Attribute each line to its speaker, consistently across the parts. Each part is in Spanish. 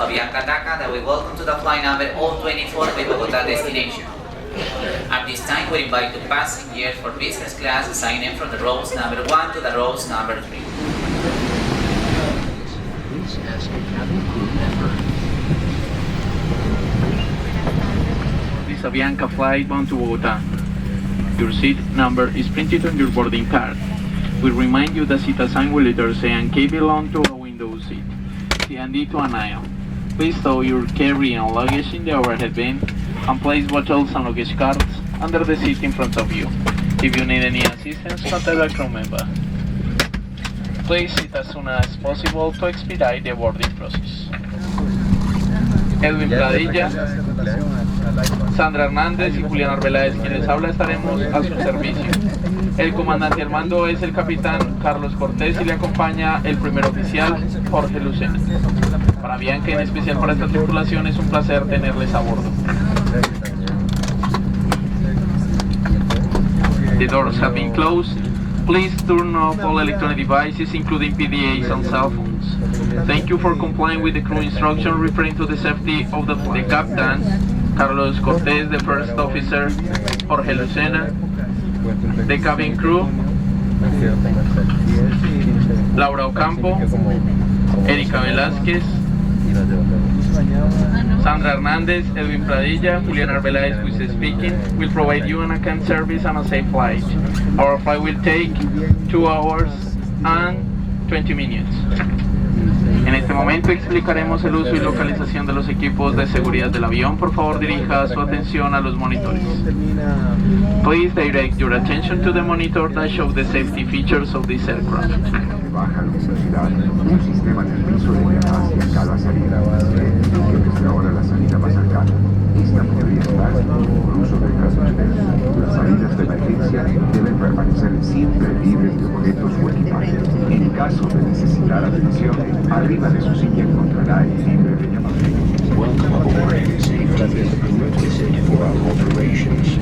Speaker 1: AVIANCA Dhaka that we welcome to the flight number 024 with Bogota destination. At this time, we invite the passengers for business class assign in from the rows number 1 to the rows number 3.
Speaker 2: Please ask a cabin crew member.
Speaker 3: This AVIANCA flight bound to Bogota. Your seat number is printed on your boarding card. We remind you the seat assigned will either say ANK belong to a window seat, CND to an aisle. Please stow your carry-on luggage in the overhead bin and place bottles and luggage cards under the seat in front of you. If you need any assistance, contact a crew member. Please sit as soon as possible to expedite the boarding process. Edwin Pradilla, Sandra Hernández y Julián Arbeláez, quienes habla, estaremos a su servicio. El comandante al mando es el capitán Carlos Cortés y le acompaña el primer oficial Jorge Lucena. Para AVIANCA, en especial para esta tripulación, es un placer tenerles a bordo. The doors have been closed. Please turn off all electronic devices, including PDAs and cell phones. Thank you for complying with the crew instruction referring to the safety of the captain, Carlos Cortés, the first officer, Jorge Lucena, the cabin crew, Laura Ocampo, Erika Velázquez, Sandra Hernández, Edwin Pradilla, Julián Arbeláez, who is speaking, will provide you an account service and a safe flight. Our flight will take 2 hours and 20 minutes. En este momento explicaremos el uso y localización de los equipos de seguridad del avión. Por favor, dirija su atención a los monitores. Please direct your attention to the monitor that shows the safety features of this aircraft.
Speaker 4: Baja luminosidad, un sistema en el piso de hacia cada salida. Se indica desde ahora la salida más cercana. Esta podría estar incluso detrás de ustedes. Las salidas de emergencia deben permanecer siempre libres de objetos o equipaje. En caso de necesitar atención, arriba de su silla encontrará el timbre de llamado.
Speaker 2: Welcome aboard. Safety is a prerequisite for our operations.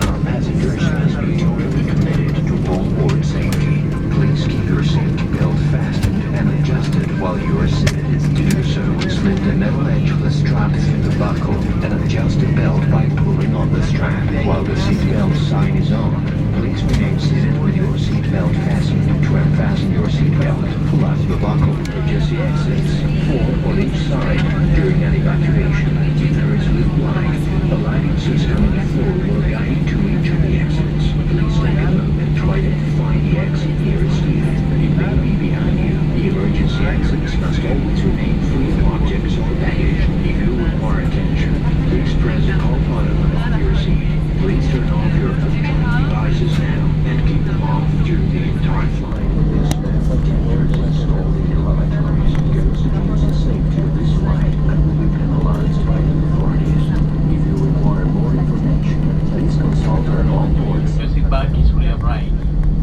Speaker 2: Our passengers must be totally committed to onboard safety. Please keep your safety belt fastened and adjusted while you are seated. To do so, slip the metal edge of the strap through the buckle and adjust the belt by pulling on the strap. While the seatbelt sign is on, please remain seated with your seatbelt fastened. To unfasten your seatbelt, pull out the buckle, adjust the exits, 4 on each side. During an evacuation, if there is loop light, a lighting system on the floor will guide you to each of the exits. Please take a moment to identify the exit nearest you. It may be behind you. The emergency exits must always remain free of objects or baggage. If you require attention, please press the call button on your seat. Please turn off your electronic devices now and keep them off during the entire flight. This attenders installed in your lavatories guarantees the safety of this flight and will be penalized by the authorities. If you require more information, please consult our onboard.
Speaker 3: Your seat back is fully upright.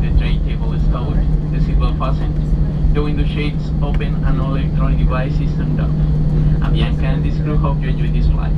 Speaker 3: The tray table is stowed, the seatbelt fastened, the window shades open, and all electronic devices turned off. AVIANCA and this crew hope you enjoy this flight.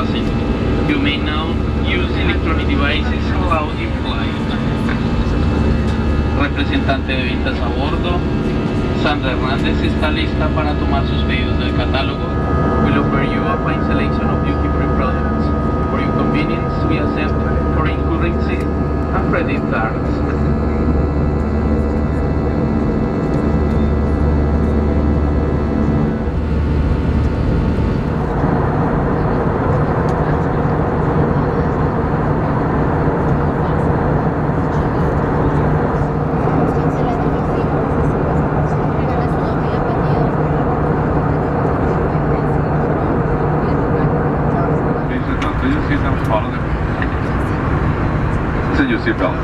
Speaker 3: passing. You may now use electronic devices allowed in flight. Representante de ventas a bordo, Sandra Hernández está lista para tomar sus pedidos del catálogo. We'll offer you a fine selection of duty-free products. For your convenience, we accept foreign currency and credit cards.
Speaker 4: Your seatbelt.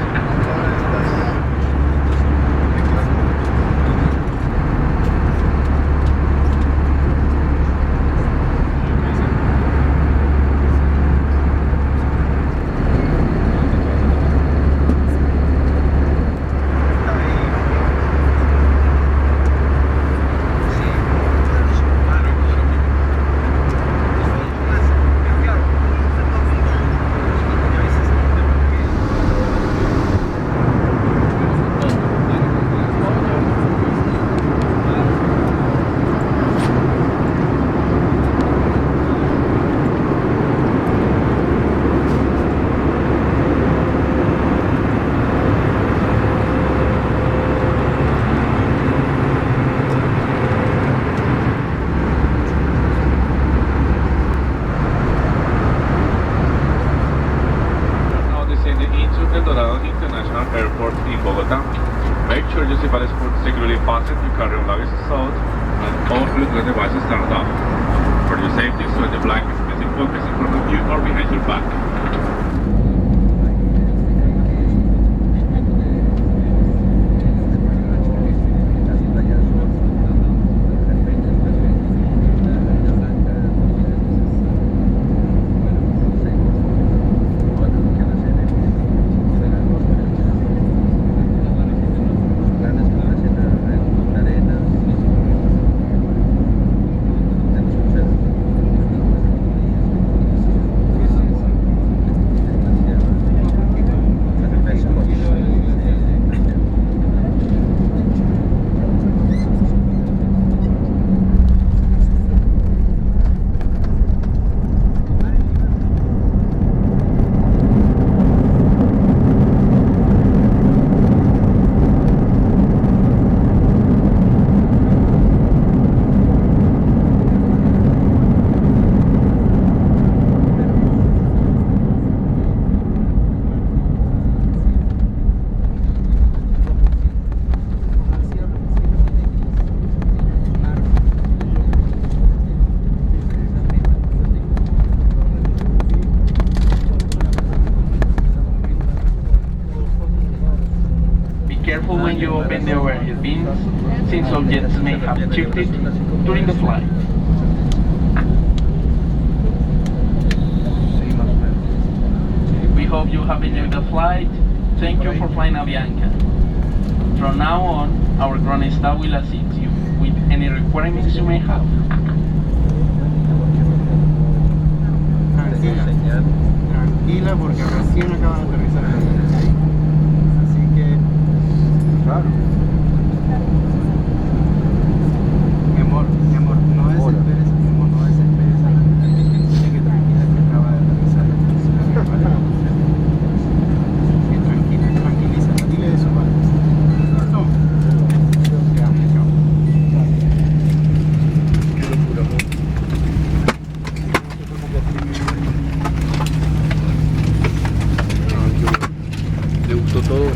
Speaker 4: Airport in Bogota. Make sure your seatbelt is put securely fastened, your carry-on luggage is out, and all electronic devices turned off. For your safety, switch the blanket facing focus in front of you or behind your back.
Speaker 3: Careful when you open the overhead bins, since objects may have shifted during the flight. We hope you have enjoyed the flight. Thank you for flying Avianca. From now on, our ground staff will assist you with any requirements you may have.
Speaker 5: Tranquila porque recién acaba de aterrizar. Así que, claro. Mi amor, no desesperes, mi amor, no desesperes a la gente. Dile que tranquila que acaba de aterrizar. Que tranquila, tranquilízala, dile eso, ¿vale? ¿Listo? Te amo, chao. Qué locura, amor. Le gustó todo.